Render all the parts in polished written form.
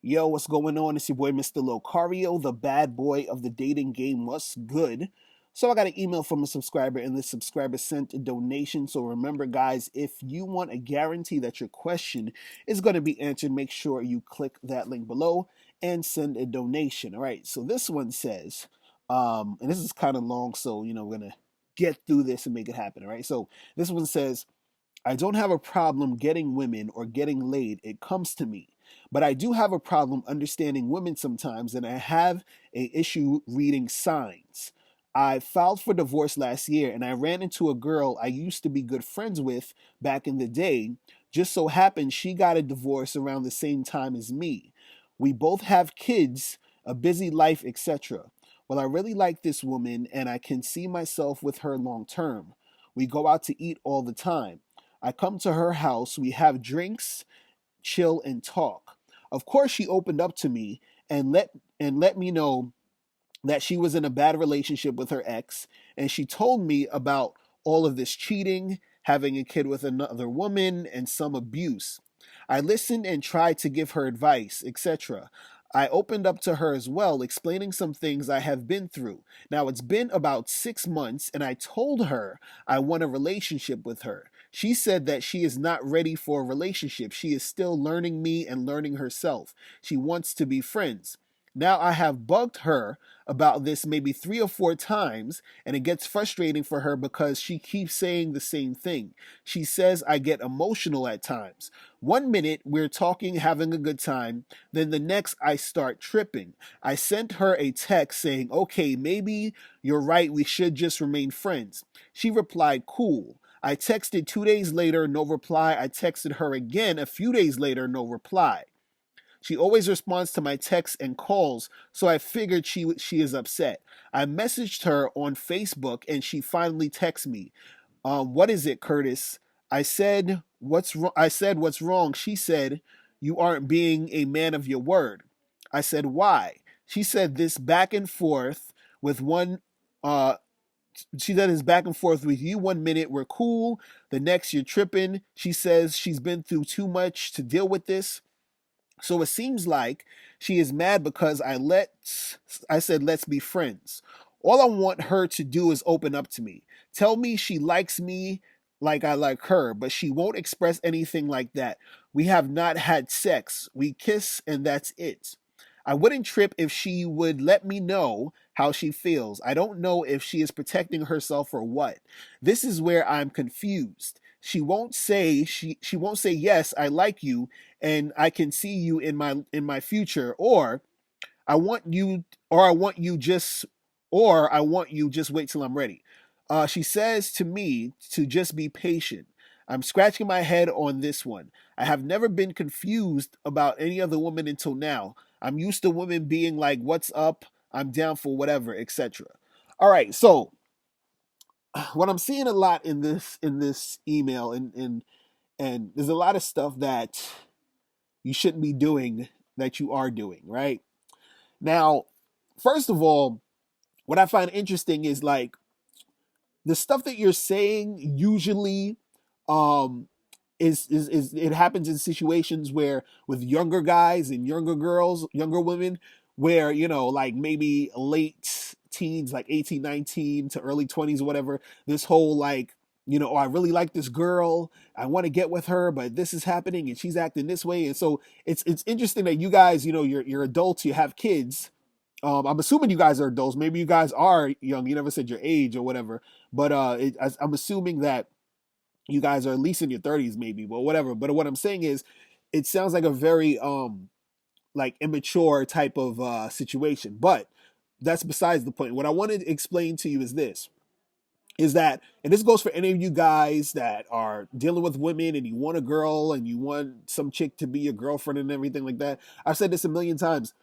Yo, what's going on? It's your boy, Mr. Locario, the bad boy of the dating game. What's good? So, I got an email from a subscriber, and this subscriber sent a donation. So, remember, guys, if you want a guarantee that your question is going to be answered, make sure you click that link below and send a donation. All right. So, this one says, and this is kind of long, so, we're going to get through this and make it happen. All right. So, this one says, I don't have a problem getting women or getting laid. It comes to me. But I do have a problem understanding women sometimes, and I have a issue reading signs. I filed for divorce last year, and I ran into a girl I used to be good friends with back in the day. Just so happened she got a divorce around the same time as me. We both have kids, a busy life, etc. Well, I really like this woman, and I can see myself with her long term. We go out to eat all the time. I come to her house, we have drinks, chill and talk. Of course she opened up to me and let me know that she was in a bad relationship with her ex, and she told me about all of this cheating, having a kid with another woman, and some abuse. I listened and tried to give her advice, etc. I opened up to her as well, explaining some things I have been through. Now, it's been about 6 months, and I told her I want a relationship with her. She said that she is not ready for a relationship. She is still learning me and learning herself. She wants to be friends. Now, I have bugged her about this maybe 3 or 4 times, and it gets frustrating for her because she keeps saying the same thing. She says I get emotional at times. 1 minute we're talking, having a good time, then the next I start tripping. I sent her a text saying, okay, maybe you're right, we should just remain friends. She replied, cool. I texted 2 days later, no reply. I texted her again a few days later, no reply. She always responds to my texts and calls, so I figured she is upset. I messaged her on Facebook, and she finally texts me. What is it, Curtis? I said, what's wrong? I said, what's wrong? She said, you aren't being a man of your word. I said, why? She said this back and forth with one. She said this back and forth with you. 1 minute we're cool, the next you're tripping. She says she's been through too much to deal with this. So it seems like she is mad because I said let's be friends. All I want her to do is open up to me. Tell me she likes me like I like her, but she won't express anything like that. We have not had sex. We kiss and that's it. I wouldn't trip if she would let me know how she feels. I don't know if she is protecting herself or what. This is where I'm confused. She won't say yes, I like you and I can see you in my future, or I want you or I want you just or I want you just wait till I'm ready. She says to me to just be patient. I'm scratching my head on this one. I have never been confused about any other woman until now. I'm used to women being like, "What's up? I'm down for whatever," etc. All right, so what I'm seeing a lot in this email, and there's a lot of stuff that you shouldn't be doing that you are doing, right? Now, first of all, what I find interesting is like the stuff that you're saying usually um is it happens in situations where with younger guys and younger girls, younger women, where like maybe late teens, like 18, 19 to early 20s or whatever, this whole like, oh, I really like this girl, I want to get with her, but this is happening and she's acting this way. And so it's interesting that you guys, you're adults, you have kids. I'm assuming you guys are adults. Maybe you guys are young. You never said your age or whatever, but I'm assuming that you guys are at least in your 30s, maybe, but whatever. But what I'm saying is, it sounds like a very like immature type of situation. But that's besides the point. What I want to explain to you is this: is that, and this goes for any of you guys that are dealing with women and you want a girl and you want some chick to be your girlfriend and everything like that. I've said this a million times.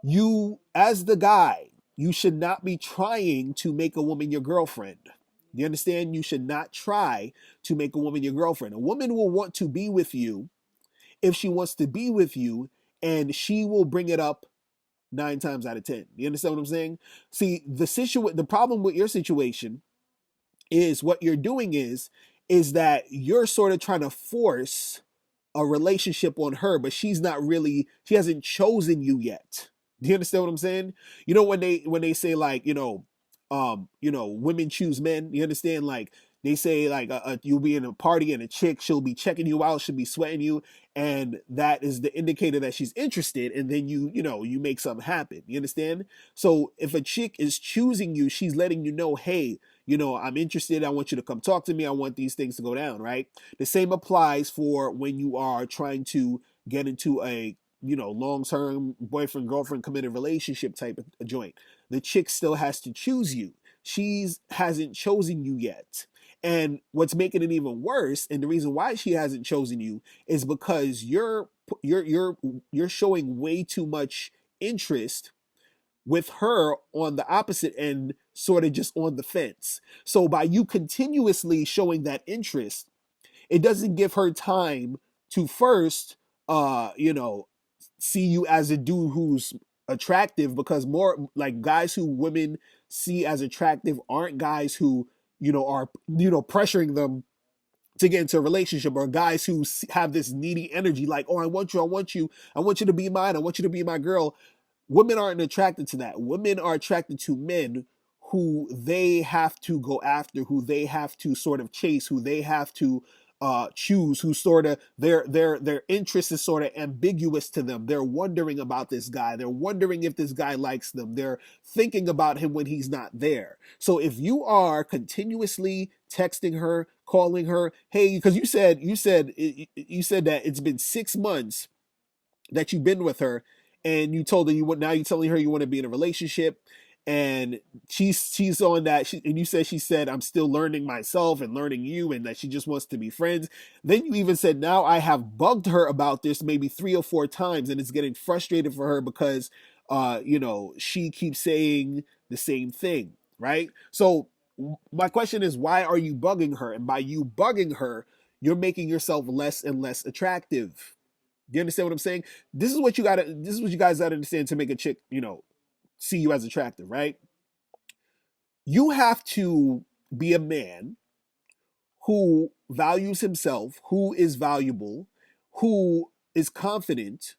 You, as the guy, you should not be trying to make a woman your girlfriend. You understand? You should not try to make a woman your girlfriend. A woman will want to be with you if she wants to be with you, and she will bring it up 9 times out of 10. You understand what I'm saying? See, the problem with your situation is what you're doing is that you're sort of trying to force a relationship on her, but she's not really, she hasn't chosen you yet. Do you understand what I'm saying? You know, when they say like, women choose men, you understand? Like they say like you'll be in a party and a chick, she'll be checking you out, she'll be sweating you, and that is the indicator that she's interested, and then you make something happen. You understand? So if a chick is choosing you, she's letting you know, hey, I'm interested, I want you to come talk to me, I want these things to go down, right? The same applies for when you are trying to get into a long-term boyfriend girlfriend committed relationship type of joint. The chick still has to choose you. She's hasn't chosen you yet. And what's making it even worse, and the reason why she hasn't chosen you, is because you're showing way too much interest with her on the opposite end, sort of just on the fence. So by you continuously showing that interest, it doesn't give her time to first see you as a dude who's attractive, because more like guys who women see as attractive aren't guys who are pressuring them to get into a relationship, or guys who have this needy energy like, oh, I want you, I want you, I want you to be mine, I want you to be my girl. Women aren't attracted to that. Women are attracted to men who they have to go after, who they have to sort of chase, who they have to choose, who sort of their interest is sort of ambiguous to them. They're wondering about this guy. They're wondering if this guy likes them. They're thinking about him when he's not there. So if you are continuously texting her, calling her, hey, because you said that it's been 6 months that you've been with her, and you told her you want, now you're telling her you want to be in a relationship, and she's on that, and you said, she said, I'm still learning myself and learning you, and that she just wants to be friends. Then you even said, now I have bugged her about this maybe 3 or 4 times, and it's getting frustrated for her because she keeps saying the same thing, right? So my question is, why are you bugging her? And by you bugging her, you're making yourself less and less attractive. Do you understand what I'm saying? This is what you guys gotta understand to make a chick, see you as attractive, right? You have to be a man who values himself, who is valuable, who is confident,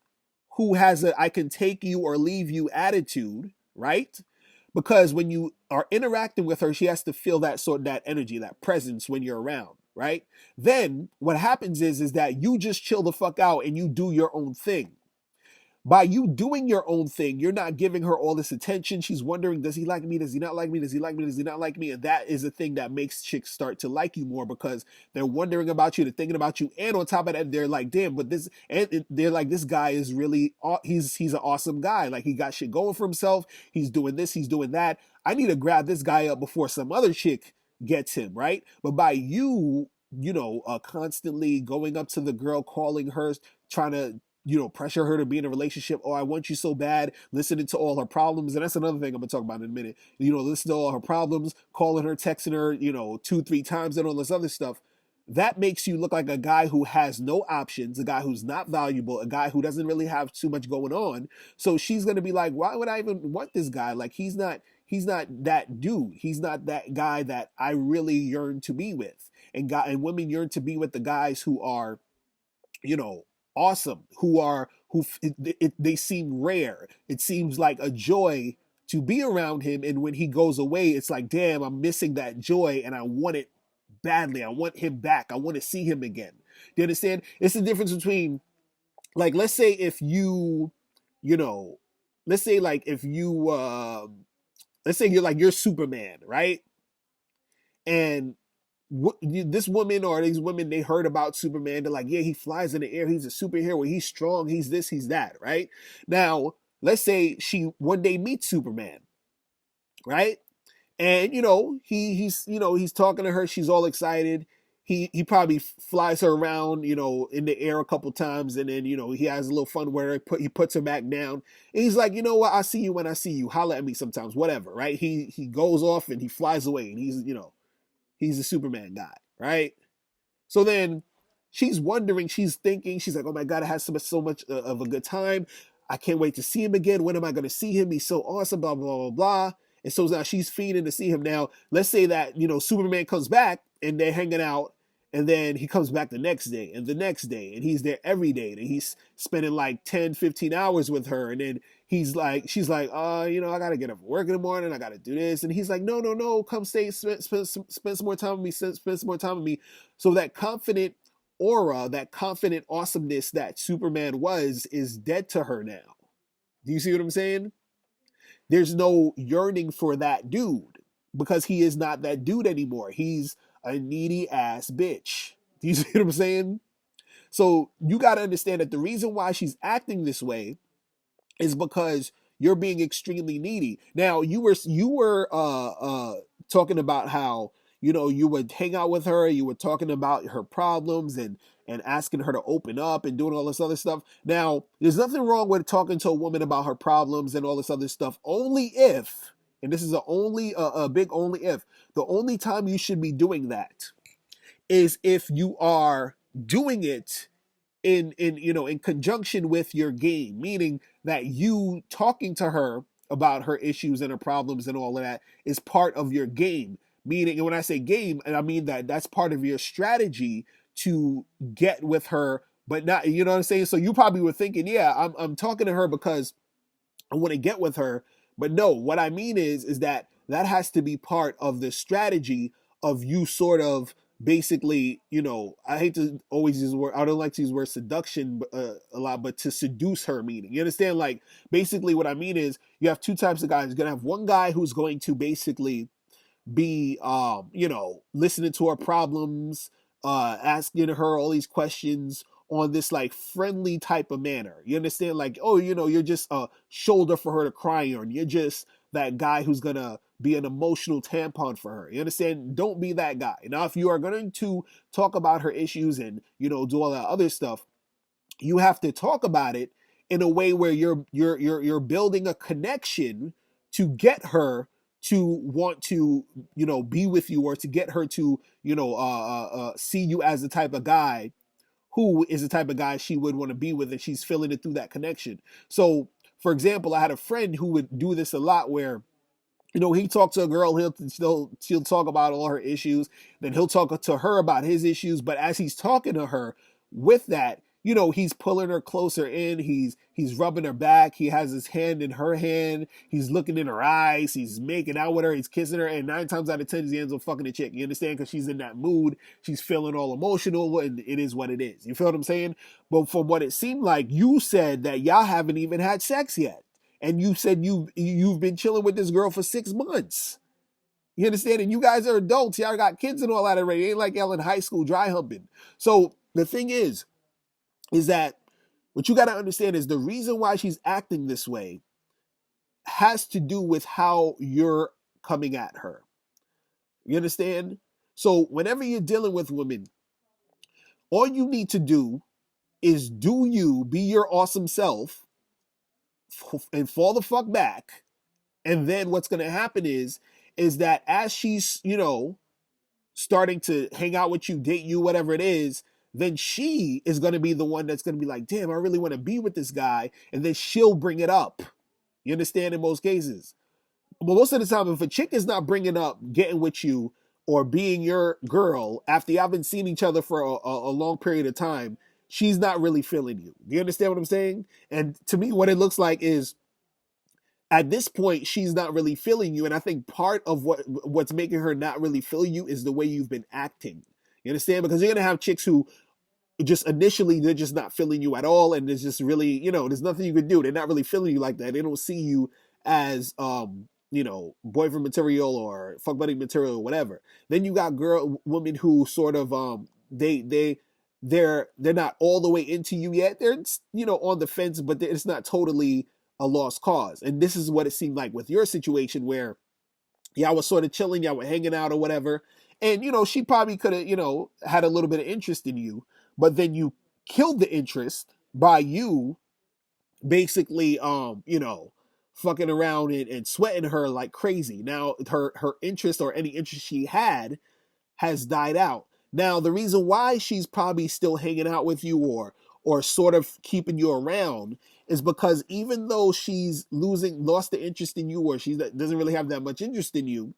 who has a I can take you or leave you attitude, right? Because when you are interacting with her, she has to feel that energy, that presence when you're around, right? Then what happens is that you just chill the fuck out and you do your own thing. By you doing your own thing, you're not giving her all this attention. She's wondering, does he like me? Does he not like me? Does he like me? Does he not like me? And that is a thing that makes chicks start to like you more, because they're wondering about you, they're thinking about you. And on top of that, they're like, damn, but this, and they're like, this guy is really, he's an awesome guy. Like, he got shit going for himself. He's doing this, he's doing that. I need to grab this guy up before some other chick gets him, right? But by you, constantly going up to the girl, calling her, trying to pressure her to be in a relationship. Oh, I want you so bad. Listening to all her problems. And that's another thing I'm going to talk about in a minute. Listen to all her problems, calling her, texting her, 2-3 times, and all this other stuff. That makes you look like a guy who has no options, a guy who's not valuable, a guy who doesn't really have too much going on. So she's going to be like, why would I even want this guy? Like, he's not that dude. He's not that guy that I really yearn to be with. And women yearn to be with the guys who are, you know, awesome, they seem rare. It seems like a joy to be around him, and when he goes away, it's like, damn, I'm missing that joy, and I want it badly. I want him back. I want to see him again. Do you understand? It's the difference between, like, let's say if you know, let's say like if you, let's say you're Superman, right? And this woman or these women, they heard about Superman. They're like, yeah, he flies in the air. He's a superhero. He's strong. He's this, he's that, right? Now, let's say she one day meets Superman, right? And he's talking to her. She's all excited. He probably flies her around, in the air a couple times, and then he has a little fun where he puts her back down. And he's like, you know what? I see you when I see you. Holla at me sometimes, whatever, right? He goes off and he flies away, and he's a Superman guy, right? So then she's wondering, she's thinking, she's like, oh my God, I had so much of a good time. I can't wait to see him again. When am I going to see him? He's so awesome, blah, blah, blah, blah. And so now she's feeding to see him. Now, let's say that, Superman comes back and they're hanging out And then he comes back the next day and the next day, and he's there every day. And he's spending like 10, 15 hours with her. And then she's like, I got to get up for work in the morning. I got to do this. And he's like, no, no, no, come stay, spend some more time with me, spend some more time with me. So that confident aura, that confident awesomeness that Superman was, is dead to her now. Do you see what I'm saying? There's no yearning for that dude because he is not that dude anymore. He's a needy ass bitch. Do you see what I'm saying? So you got to understand that the reason why she's acting this way is because you're being extremely needy. Now you were talking about how you would hang out with her, you were talking about her problems and asking her to open up and doing all this other stuff. Now, there's nothing wrong with talking to a woman about her problems and all this other stuff, only if, and this is a big only if, the only time you should be doing that is if you are doing it in conjunction with your game, meaning that you talking to her about her issues and her problems and all of that is part of your game. Meaning, and when I say game, and I mean that's part of your strategy to get with her, but not, you know what I'm saying? So you probably were thinking, yeah, I'm talking to her because I want to get with her. But no, what I mean is that has to be part of the strategy of you sort of basically, I hate to always use the word, I don't like to use the word seduction a lot, but to seduce her, meaning, you understand? Like, basically what I mean is you have two types of guys. You're going to have one guy who's going to basically be listening to her problems, asking her all these questions on this like friendly type of manner. You understand? Like, oh, you're just a shoulder for her to cry on. You're just that guy who's gonna be an emotional tampon for her. You understand? Don't be that guy. Now, if you are going to talk about her issues and do all that other stuff, you have to talk about it in a way where you're building a connection to get her to want to be with you, or to get her to see you as the type of guy who is the type of guy she would want to be with, and she's feeling it through that connection. So, for example, I had a friend who would do this a lot where he talked to a girl, she'll talk about all her issues, then he'll talk to her about his issues, but as he's talking to her with that, he's pulling her closer in, he's rubbing her back, he has his hand in her hand, he's looking in her eyes, he's making out with her, he's kissing her, and 9 times out of 10 he ends up fucking the chick. You understand? Because she's in that mood, she's feeling all emotional, and it is what it is. You feel what I'm saying? But from what it seemed like, you said that y'all haven't even had sex yet. And you said you've been chilling with this girl for 6 months. You understand? And you guys are adults. Y'all got kids and all that already. It ain't like y'all in high school dry humping. So the thing is that what you got to understand is the reason why she's acting this way has to do with how you're coming at her. You understand? So whenever you're dealing with women, all you need to do is be your awesome self and fall the fuck back. And then what's going to happen is that as she's, starting to hang out with you, date you, whatever it is, then she is going to be the one that's going to be like, damn, I really want to be with this guy. And then she'll bring it up. You understand? In most cases. But most of the time, if a chick is not bringing up getting with you or being your girl after you haven't seen each other for a long period of time, she's not really feeling you. Do you understand what I'm saying? And to me, what it looks like is, at this point, she's not really feeling you. And I think part of what's making her not really feel you is the way you've been acting. You understand? Because you're going to have chicks who just initially, they're just not feeling you at all. And there's just really, there's nothing you can do. They're not really feeling you like that. They don't see you as, boyfriend material or fuck buddy material or whatever. Then you got women who sort of, they're not all the way into you yet. They're, on the fence, but it's not totally a lost cause. And this is what it seemed like with your situation, where y'all was sort of chilling, y'all were hanging out or whatever. And, she probably could have, had a little bit of interest in you, but then you killed the interest by you basically, fucking around and sweating her like crazy. Now her interest, or any interest she had, has died out. Now, the reason why she's probably still hanging out with you or sort of keeping you around is because even though she's lost the interest in you, or she doesn't really have that much interest in you,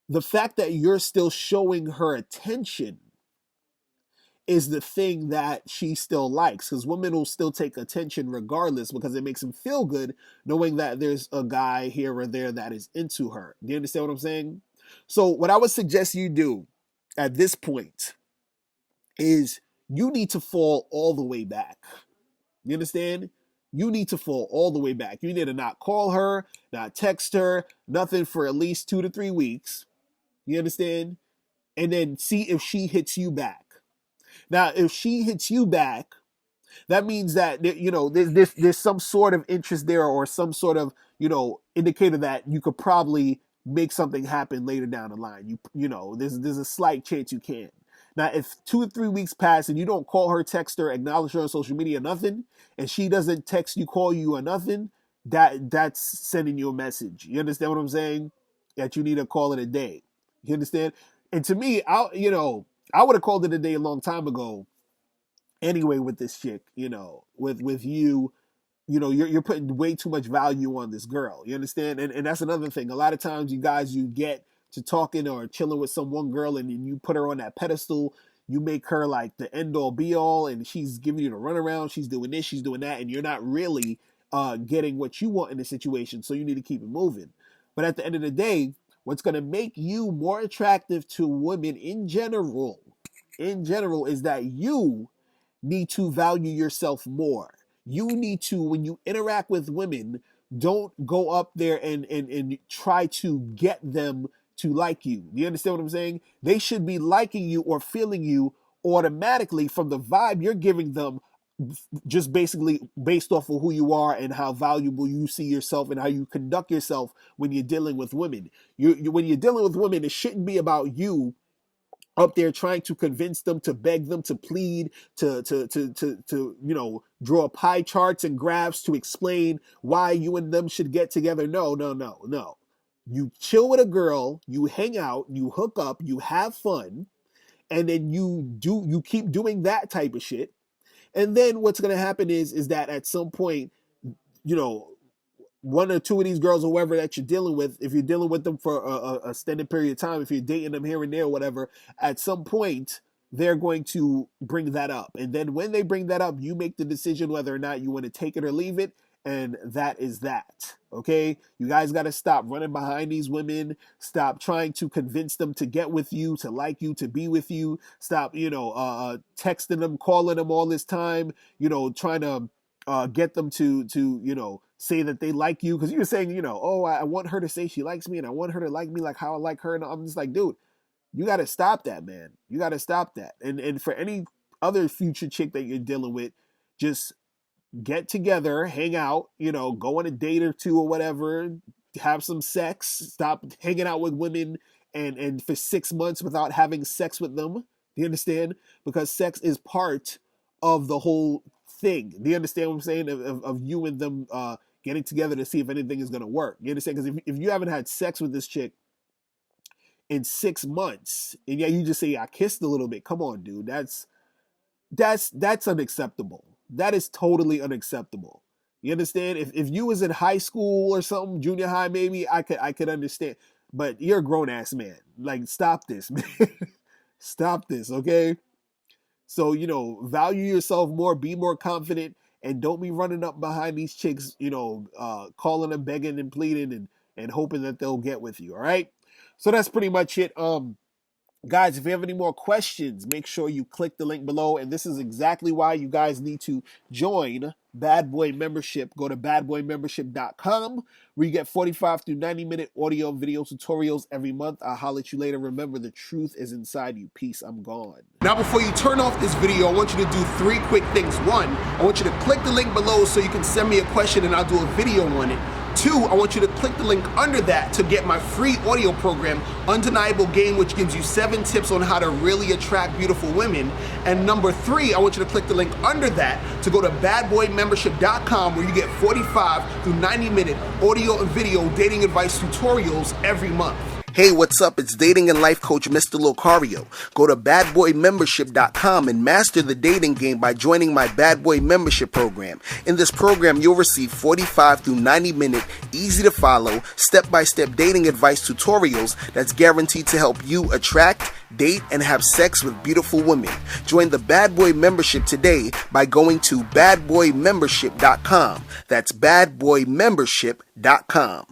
the fact that you're still showing her attention is the thing that she still likes, because women will still take attention regardless because it makes them feel good knowing that there's a guy here or there that is into her. Do you understand what I'm saying? So what I would suggest you do at this point is you need to fall all the way back. You understand? You need to fall all the way back. You need to not call her, not text her, nothing for at least 2 to 3 weeks. You understand? And then see if she hits you back. Now, if she hits you back, that means that, you know, there's some sort of interest there, or some sort of, you know, indicator that you could probably make something happen later down the line. You know, there's a slight chance you can. Now, if 2 or 3 weeks pass and you don't call her, text her, acknowledge her on social media, nothing, and she doesn't text you, call you, or nothing, that's sending you a message. You understand what I'm saying? That you need to call it a day. You understand? And to me, I would have called it a day a long time ago anyway with this chick, you know, with you. You know, you're putting way too much value on this girl. You understand? And that's another thing. A lot of times you get to talking or chilling with some one girl, and you put her on that pedestal. You make her like the end all be all, and she's giving you the runaround. She's doing this, she's doing that, and you're not really getting what you want in the situation. So you need to keep it moving. But at the end of the day, what's going to make you more attractive to women in general, is that you need to value yourself more. You need to, when you interact with women, don't go up there and try to get them to like you. Do you understand what I'm saying? They should be liking you or feeling you automatically from the vibe you're giving them, just basically based off of who you are and how valuable you see yourself and how you conduct yourself when you're dealing with women. When you're dealing with women, it shouldn't be about you up there trying to convince them, to beg them, to plead, to you know, draw pie charts and graphs to explain why you and them should get together. No. You chill with a girl, you hang out, you hook up, you have fun, and then you keep doing that type of shit. And then what's gonna happen is that at some point, you know, one or two of these girls or whoever that you're dealing with, if you're dealing with them for a extended period of time, if you're dating them here and there or whatever, at some point they're going to bring that up. And then when they bring that up, you make the decision whether or not you want to take it or leave it. And that is that. Okay? You guys got to stop running behind these women. Stop trying to convince them to get with you, to like you, to be with you. Stop, you know, texting them, calling them all this time, you know, trying to get them to you know, say that they like you, because you were saying, you know, oh, I want her to say she likes me, and I want her to like me like how I like her. And I'm just like, dude, you got to stop that, man. You got to stop that. And for any other future chick that you're dealing with, just get together, hang out, you know, go on a date or two or whatever, have some sex, stop hanging out with women and for 6 months without having sex with them. Do you understand? Because sex is part of the whole thing. Do you understand what I'm saying? Of you and them getting together to see if anything is going to work. You understand? Because if you haven't had sex with this chick in 6 months, and yeah, you just say, I kissed a little bit. Come on, dude. That's unacceptable. That is totally unacceptable. You understand? If you was in high school or something, junior high maybe, I could understand. But you're a grown ass man. Like, stop this, man. Stop this, okay? So, you know, value yourself more, be more confident, and don't be running up behind these chicks, you know, calling them, begging and pleading and hoping that they'll get with you, all right? So that's pretty much it. Guys, if you have any more questions, make sure you click the link below. And this is exactly why you guys need to join Bad Boy Membership. Go to badboymembership.com where you get 45 through 90-minute audio and video tutorials every month. I'll holler at you later. Remember, the truth is inside you. Peace. I'm gone. Now, before you turn off this video, I want you to do 3 quick things. 1, I want you to click the link below so you can send me a question and I'll do a video on it. 2, I want you to click the link under that to get my free audio program, Undeniable Game, which gives you 7 tips on how to really attract beautiful women. And number 3, I want you to click the link under that to go to badboymembership.com where you get 45 through 90-minute audio and video dating advice tutorials every month. Hey, what's up? It's dating and life coach Mr. Locario. Go to badboymembership.com and master the dating game by joining my Bad Boy Membership program. In this program, you'll receive 45 through 90-minute, easy-to-follow, step-by-step dating advice tutorials that's guaranteed to help you attract, date, and have sex with beautiful women. Join the Bad Boy Membership today by going to badboymembership.com. That's badboymembership.com.